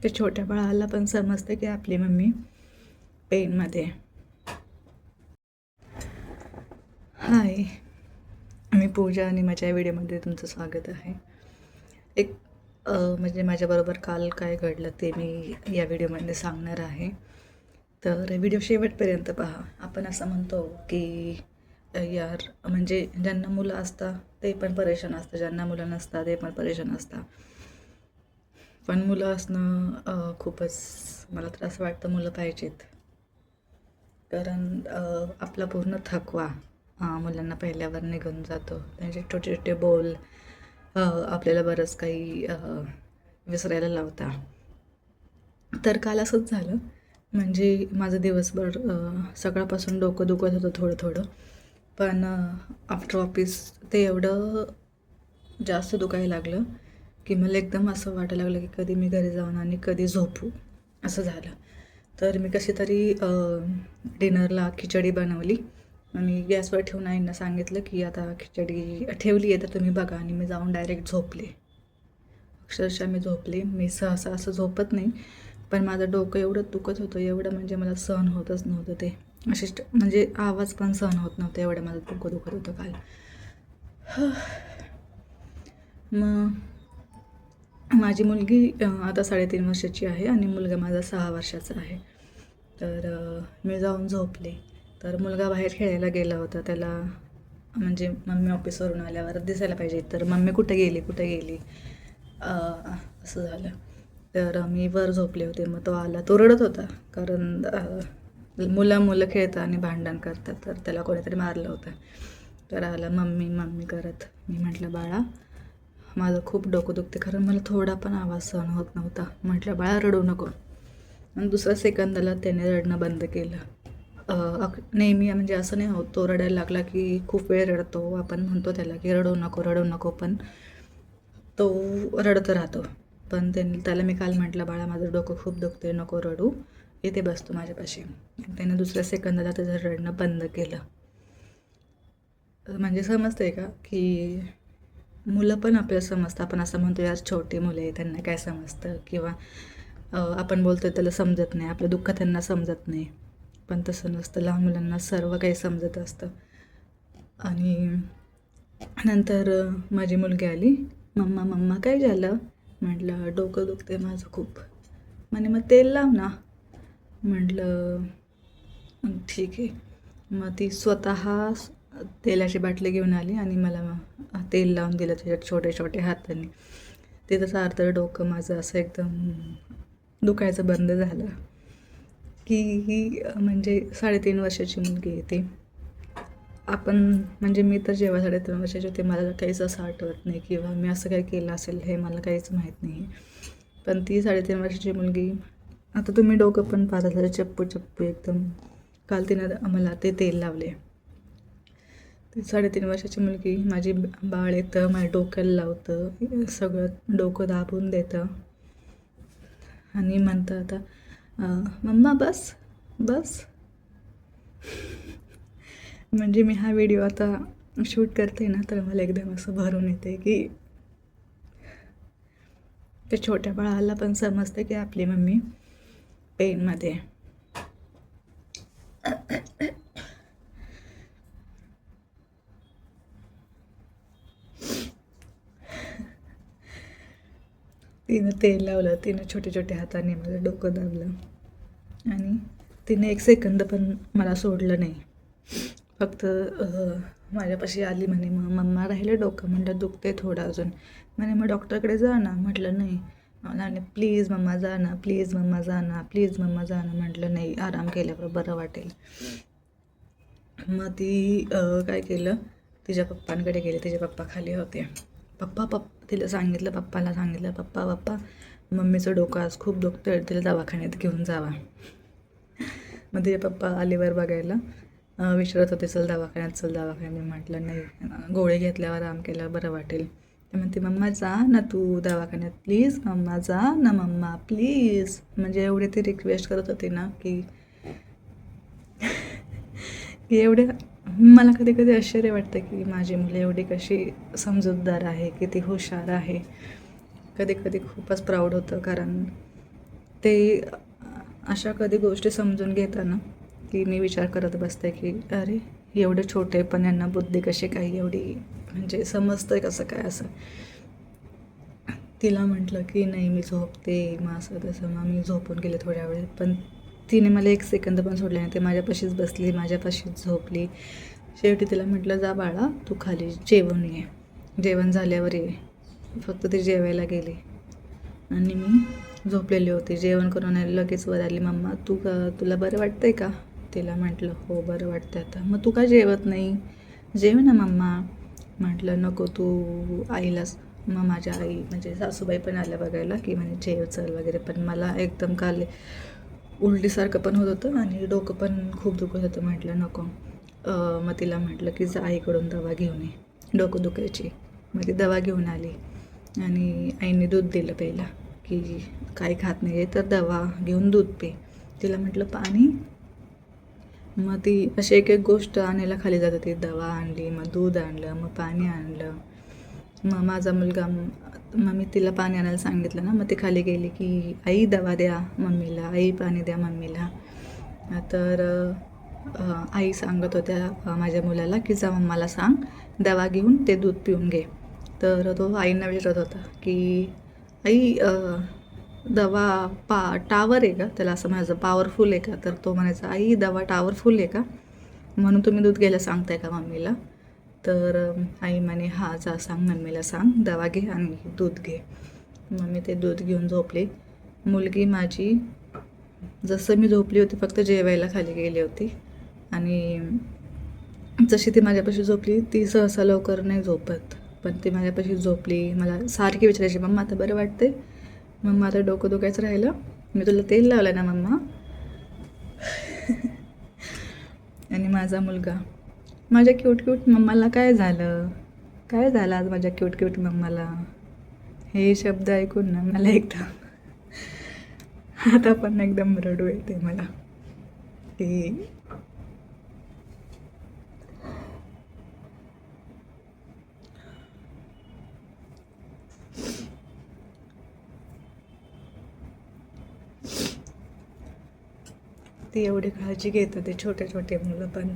त्या छोट्या बाळाला पण समजते की आपली मम्मी पेनमध्ये. हाय, मी पूजा आणि माझ्या व्हिडिओमध्ये तुमचं स्वागत आहे. एक म्हणजे माझ्याबरोबर काल काय घडलं ते मी या व्हिडिओमध्ये सांगणार आहे. तर व्हिडिओ शेवटपर्यंत पहा. आपण असं म्हणतो की यार म्हणजे ज्यांना मुलं असतात ते पण परेशान असतं, ज्यांना मुलं नसतात ते पण परेशान असतात. पण मुलं असणं खूपच, मला तर असं वाटतं मुलं पाहिजेत. कारण आपला पूर्ण थकवा मुलांना पहिल्यावर निघून जातो. त्यांचे छोटे छोटे बोल आपल्याला बरंच काही विसरायला लावता. तर काल असंच झालं. म्हणजे माझं दिवसभर सकाळपासून डोकं दुखत होतं थोडं थोडं. पण आफ्टर ऑफिस ते एवढं जास्त दुखायला लागलं की मला एकदम असं वाटायला लागलं की कधी मी घरी जाऊन आणि कधी झोपू, असं झालं. तर मी कशी तरी डिनरला खिचडी बनवली आणि गॅसवर ठेवून आईंना सांगितलं की आता खिचडी ठेवली आहे तर तुम्ही बघा, आणि मी जाऊन डायरेक्ट झोपले. अक्षरशः मी झोपले. मी सहसा असं झोपत नाही, पण माझं डोकं एवढं दुखत होतं, एवढं म्हणजे मला सहन होतच नव्हतं ते. म्हणजे आवाज पण सहन होत नव्हता, एवढं माझं डोकं दुखत होतं काल. मग माझी मुलगी आता 3.5 वर्षाची आहे आणि मुलगा माझा 6 वर्षाचा आहे. तर मी जाऊन झोपले. तर मुलगा बाहेर खेळायला गेला होता. त्याला म्हणजे मम्मी ऑफिसवरून आल्यावर दिसायला पाहिजे, तर मम्मी कुठे गेली कुठे गेली असं झालं. तर मी वर झोपले होते. मग तो आला, तो रडत होता कारण मुलं खेळतात आणि भांडण करतात, तर त्याला कोणीतरी मारलं होतं. तर आला मम्मी मम्मी करत. मी म्हटलं बाळा माझं खूप डोकं दुखते, कारण मला थोडा पण आवाज सहन होत नव्हता. म्हटलं बाळा रडू नको. आणि दुसऱ्या सेकंदाला त्याने रडणं बंद केलं. नेहमी म्हणजे असं नाही होत, तो रडायला लागला की खूप वेळ रडतो. आपण म्हणतो त्याला की रडू नको रडू नको, पण तो रडत राहतो. पण त्याला मी काल म्हटलं बाळा माझं डोकं खूप दुखते, नको रडू, इथे बसतो माझ्यापाशी. त्याने दुसऱ्या सेकंदाला त्याचं रडणं बंद केलं. म्हणजे समजतं आहे का की मुलं पण आपल्याला समजतं. आपण असं म्हणतो यार छोटे मुले त्यांना काय समजतं, किंवा आपण बोलतो त्याला समजत नाही, आपलं दुःख त्यांना समजत नाही. पण तसं नसतं, लहान मुलांना सर्व काही समजत असतं. आणि नंतर माझी मुलगी आली, मम्मा मम्मा काय झालं? म्हटलं डोकं दुखते माझं खूप. म्हणे मग तेल लाव ना. म्हटलं ठीक आहे. मग ती स्वतः तेलाची बाटली घेऊन आली आणि मला तेल लावून दिलं त्याच्यात छोटे छोटे हातांनी. ते तसं अर्ध डोकं माझं असं एकदम दुखायचं बंद झालं. की ही म्हणजे 3.5 वर्षाची मुलगी आहे ती. आपण म्हणजे मी तर जेव्हा 3.5 वर्षाची होते मला काहीच असं आठवत नाही, किंवा मी असं काही केलं असेल हे मला काहीच माहीत नाही. पण ती 3.5 वर्षाची मुलगी, आता तुम्ही डोकं पण पाहता झालं चप्पू चप्पू एकदम. काल तिनं मला ते तेल लावले. ती 3.5 वर्षाची मुलगी, माझी बाळ येतं माझ्या डोक्याला लावतं, सगळं डोकं दाबून देतं आणि म्हणतं आता मम्मा बस बस. म्हणजे मी हा व्हिडिओ आता शूट करते ना, तर मला एकदम असं भरून येते की त्या छोट्या बाळाला पण समजते की आपली मम्मी पेनमध्ये. तिनं तेल लावलं, तिनं छोट्या छोट्या हाताने माझं डोकं दाबलं आणि तिने 1 सेकंद पण मला सोडलं नाही. फक्त माझ्यापाशी आली, म्हणे मग मम्मा राहिलं डोकं. म्हटलं दुखते थोडं अजून. म्हणे मग डॉक्टरकडे जा ना. म्हटलं नाही. आणि प्लीज मम्मा जा ना, प्लीज मम्मा जा ना, प्लीज मम्मा जा ना. म्हटलं नाही, आराम केल्यावर बरं वाटेल. मग ती काय केलं, तिच्या पप्पांकडे गेले. तिचे पप्पा खाली होते. पप्पा तिला सांगितलं, पप्पाला सांगितलं, पप्पा मम्मीचं डोकं आज खूप दुखतं, तिला दवाखान्यात घेऊन जावा. मग तिचे पप्पा आलीवर बघायला विचारत होते, चल दवाखान्यात चल दवाखान्यात. मी म्हटलं नाही, गोळी घेतल्यावर आराम केल्यावर बरं वाटेल. ते म्हणते मम्मा जा ना तू दवाखान्यात, प्लीज मम्मा जा ना मम्मा प्लीज. म्हणजे एवढे ती रिक्वेस्ट करत होते ना की एवढे मला कधी कधी आश्चर्य वाटतं की माझी मुलं एवढी कशी समजूतदार आहे, किती हुशार आहे. कधी कधी खूपच प्राऊड होतं, कारण ते अशा कधी गोष्टी समजून घेताना की मी विचार करत बसते की अरे एवढे छोटे पण यांना बुद्धी कशी काही एवढी म्हणजे समजतं कसं काय असं. तिला म्हटलं की नाही मी झोपते, मग असं तसं. मग मी झोपून गेले थोड्या वेळ, पण तिने मला एक सेकंद पण सोडले नाही. ते माझ्यापाशीच बसली, माझ्यापाशीच झोपली. शेवटी तिला म्हटलं जा बाळा तू खाली जेवून ये, जेवण झाल्यावर ये. फक्त ती जेवायला गेली आणि मी झोपलेली होती. जेवण करून आली, लगेच वर आली, मम्मा तुला बरं वाटतंय का? तिला म्हटलं हो बरं वाटतं आता. मग तू का जेवत नाही? जेव ना मम्मा. म्हटलं नको तू आईलाच. मग माझ्या आई म्हणजे सासूबाई पण आल्या बघायला की म्हणजे जेव चल वगैरे, पण मला एकदम काल उलटीसारखं पण होत होतं आणि डोकं पण खूप दुखत होतं. म्हटलं नको. मग तिला म्हटलं की जा आईकडून दवा घेऊन ये डोकं दुखायची. मग ती दवा घेऊन आली आणि आईने दूध दिलं पहिला की काही खात नाही आहे तर दवा घेऊन दूध पे. तिला म्हटलं पाणी. मग ती अशी एक एक गोष्ट आणायला खाली जात होती. दवा आणली, मग दूध आणलं, मग पाणी आणलं. मग माझा मुलगा मग मी तिला पाणी आणायला सांगितलं ना, मग ती खाली गेली की आई दवा द्या मम्मीला, आई पाणी द्या मम्मीला. तर आई सांगत होत्या माझ्या मुलाला की जा मम्माला सांग दवा घेऊन ते दूध पिऊन घे. तर तो आईंना विचारत होता की आई दवा टावर आहे का? त्याला असं म्हणायचं पॉवरफुल आहे का? तर तो म्हणायचा आई दवा टावरफुल आहे का? म्हणून तुम्ही दूध घ्यायला सांगताय का मम्मीला? तर आई म्हणे हां जा सांग मम्मीला, सांग दवा घे आणि दूध घे. मग मी ते दूध घेऊन झोपले. मुलगी माझी जसं मी झोपली होती फक्त जेवायला खाली गेली होती आणि जशी ती माझ्यापाशी झोपली ती सहसा लवकर नाही झोपत, पण ती माझ्यापाशी झोपली. मला सारखी विचारायची मम्मा आता बरं वाटते? मम्मा आता डोकं दुखायचं राहिलं, मी तुला तेल लावलं ना मम्मा. आणि माझा मुलगा माझ्या क्यूट क्यूट मम्माला काय झालं, काय झालं आज माझ्या क्यूट क्यूट मम्माला? हे शब्द ऐकून ना मला एकदम आता पण एकदम रडू येते मला की ती एवढी काळजी घेतात ते छोटे छोटे मुलं पण.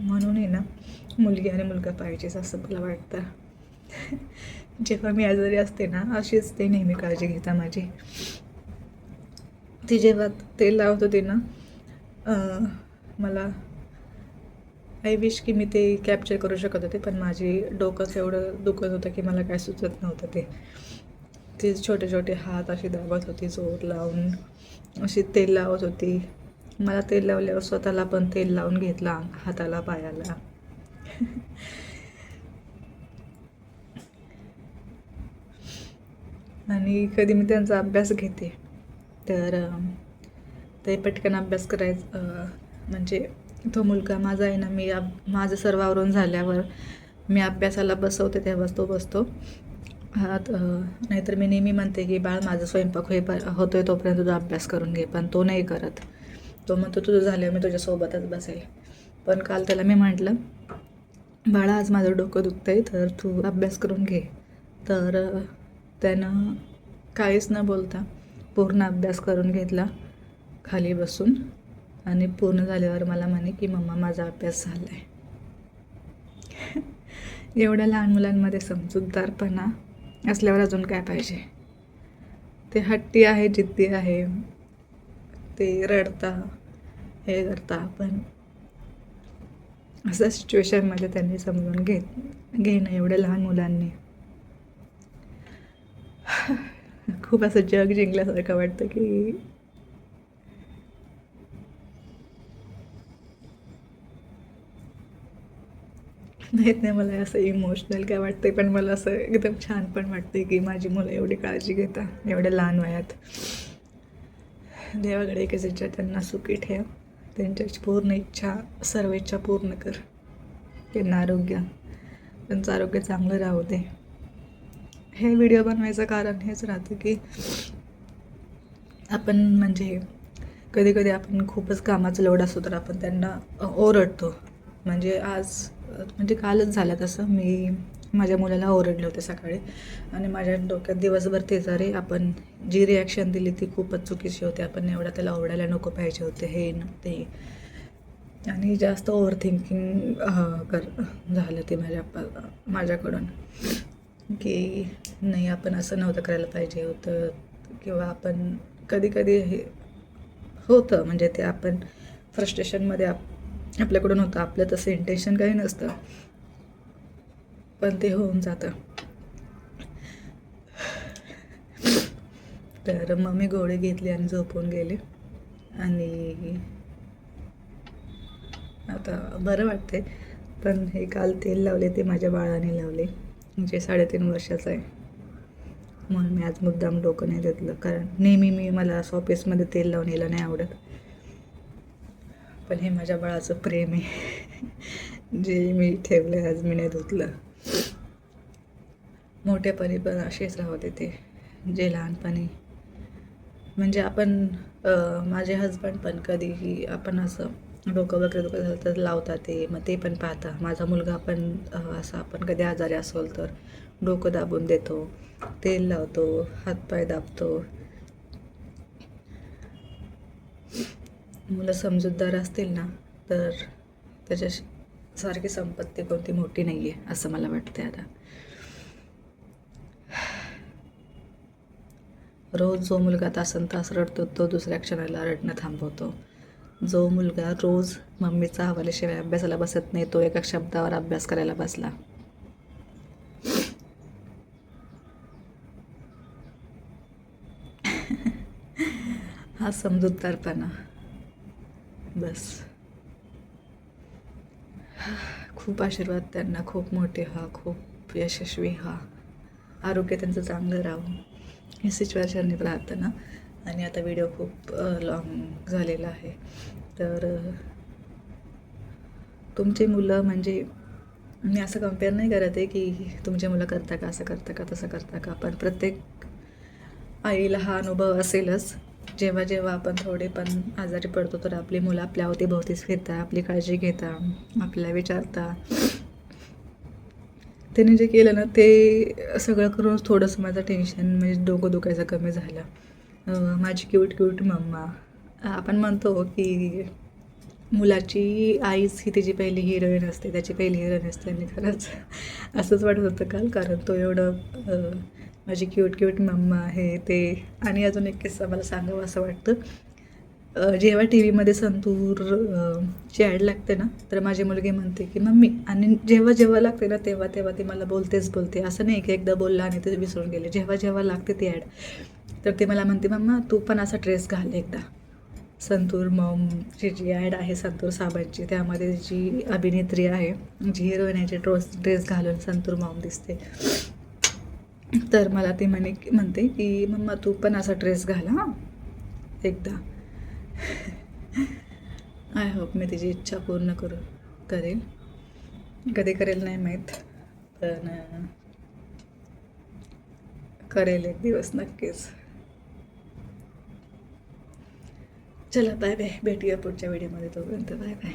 म्हणून आहे ना मुलगी आणि मुलगा पाहिजेच असं मला वाटतं. जेव्हा मी आजारी असते ना अशीच ते नेहमी काळजी घेता माझी. ती जेव्हा तेल लावत होती ना मला आय विश की मी ते कॅप्चर करू शकत होते, पण माझी डोकंच एवढं दुखत होतं की मला काय सुचत नव्हतं ते. ती छोटे छोटे हात अशी दाबत होती जोर लावून, अशी तेल लावत होती. मला तेल लावल्यावर स्वतःला पण तेल लावून घेतला हाताला पायाला. आणि कधी मी त्यांचा अभ्यास घेते तर ते पटकन अभ्यास करायचं म्हणजे तो मुलगा माझा आहे ना, माझं सर्वावरून झाल्यावर मी अभ्यासाला बसवते तेव्हाच तो बसतो. नाहीतर मी नेहमी म्हणते की बाळ माझा स्वयंपाक होतोय तोपर्यंत तुझा अभ्यास करून घे, पण तो नाही करत. तो म्हणतो तुझं झाल्यावर मी तुझ्यासोबतच बसेल. पण काल त्याला मी म्हटलं बाळा आज माझं डोकं दुखतंय तर तू अभ्यास करून घे. तर त्यानं काहीच न बोलता पूर्ण अभ्यास करून घेतला खाली बसून आणि पूर्ण झाल्यावर मला म्हणे की मम्मा माझा अभ्यास झाला आहे. एवढ्या लहान मुलांमध्ये समजूतदारपणा असल्यावर अजून काय पाहिजे. ते हट्टी आहे, जिद्दी आहे, ते रडता हे करता, पण अशा सिच्युएशनमध्ये त्यांनी समजून घेणं एवढ्या लहान मुलांनी खूप असं जग जिंकल्यासारखं वाटतं की माहीत नाही मला असं इमोशनल काय वाटतंय, पण मला असं एकदम छान पण वाटते की माझी मुलं एवढी काळजी घेतात एवढ्या लहान वयात. देवाकडे एकच इच्छा त्यांना सुखी ठेव, त्यांच्याची पूर्ण इच्छा सर्व इच्छा पूर्ण कर. त्यांना त्यांचं आरोग्य चांगलं राहू दे. हे व्हिडिओ बनवायचं कारण हेच राहतं की आपण म्हणजे कधी कधी आपण खूपच कामाचं लोड असतो तर आपण त्यांना ओरडतो. म्हणजे कालच झालं तसं. मी माझ्या मुलाला ओरडले होते सकाळी आणि माझ्या डोक्यात दिवसभर तेच, अरे आपण जी रिॲक्शन दिली ती खूपच चुकीची होती, आपण एवढा त्याला ओरडायला नको पाहिजे होते, हे न ते. आणि जास्त ओव्हर थिंकिंग झालं ते माझ्याकडून, की नाही आपण असं नव्हतं करायला पाहिजे होतं, किंवा आपण कधी कधी हे होतं म्हणजे ते आपण फ्रस्ट्रेशनमध्ये आपल्याकडून होतं, आपलं तसं इंटेन्शन काही नसतं पण ते होऊन जातं. तर मग मी गोळी घेतली आणि झोपून गेले आणि आता बरं वाटते. पण हे काल तेल लावले ते माझ्या बाळाने लावले, जे 3.5 वर्षाचं आहे, म्हणून मी आज मुद्दाम डोकं नाही घेतलं, कारण नेहमी मला असं ऑफिसमध्ये तेल लावून यायला नाही आवडत. पण हे माझ्या बाळाचं प्रेम आहे जे मी ठेवलं, आज मी नाही धुतलं. मोठेपणी पण असेच राहते ते, जे लहानपणी म्हणजे आपण माझे हजबंड पण कधीही आपण असं डोकं वगैरे दुखत झालं तर लावतात ते, मग ते पण पाहता. माझा मुलगा पण असं आपण कधी आजारी असेल तर डोकं दाबून देतो, तेल लावतो, हातपाय दाबतो. मुलं समजूतदार असतील ना तर त्याच्या सारखी संपत्ती कोणती मोठी नाही आहे असं मला वाटते. आता रोज जो मुलगा तासनतास रडतो तो दुसऱ्या क्षणाला रडणं थांबवतो. जो मुलगा रोज मम्मीचा हवाल्याशिवाय अभ्यासाला बसत नाही तो एका शब्दावर अभ्यास करायला बसला. हा समजूतदारपणा. बस खूप आशीर्वाद त्यांना, खूप मोठे व्हा, खूप यशस्वी व्हा, आरोग्य त्यांचं चांगलं राहू, हे सिच्युएशनने राहतं ना. आणि आता व्हिडिओ खूप लॉंग झालेला आहे. तर तुमची मुलं म्हणजे मी असं कम्पेअर नाही करत आहे की तुमची मुलं करता का, असं करता का, तसं करता का, पण प्रत्येक आईला हा अनुभव असेलच. जेव्हा जेव्हा आपण थोडे पण आजारी पडतो तर आपली मुलं आपल्या अवतीभोवतीच फिरता, आपली काळजी घेता, आपल्याला विचारता. त्याने जे केलं ना ते सगळं करून थोडंसं माझं टेन्शन म्हणजे डोकं दुखायचं कमी झालं. माझी क्यूट क्यूट मम्मा. आपण म्हणतो की मुलाची आईच ही त्याची पहिली हिरोईन असते, त्याची पहिली हिरोईन असते, आणि खरंच असंच वाटत होतं काल, कारण तो एवढं माझी क्यूट क्यूट मम्मा आहे ते. आणि अजून एक किस्सा मला सांगावं असं वाटतं. जेव्हा टी व्हीमध्ये संतूर ची ॲड लागते ना तर माझी मुलगी म्हणते की मम्मी, आणि जेव्हा जेव्हा लागते ना तेव्हा तेव्हा ती मला बोलते. असं नाही की एकदा बोलला आणि ते विसरून गेले. जेव्हा जेव्हा लागते ती ॲड तर ती मला म्हणते मम्मा तू पण असा ड्रेस घाल एकदा. संतूर मॉमची जी ॲड आहे संतूर साबणची, त्यामध्ये जी अभिनेत्री आहे, जी हिरोईन आहे, ड्रेस घालून संतूर मॉम दिसते. तर मला ती म्हणते की मम्मा तू पण असा ड्रेस घाल हां एकदा. आय होप मी तिची इच्छा पूर्ण करेल. कधी करेल नाही माहीत, पण करेल एक दिवस नक्कीच. चला बाय बाय, भेटूया पुढच्या व्हिडिओमध्ये. तोपर्यंत बाय बाय.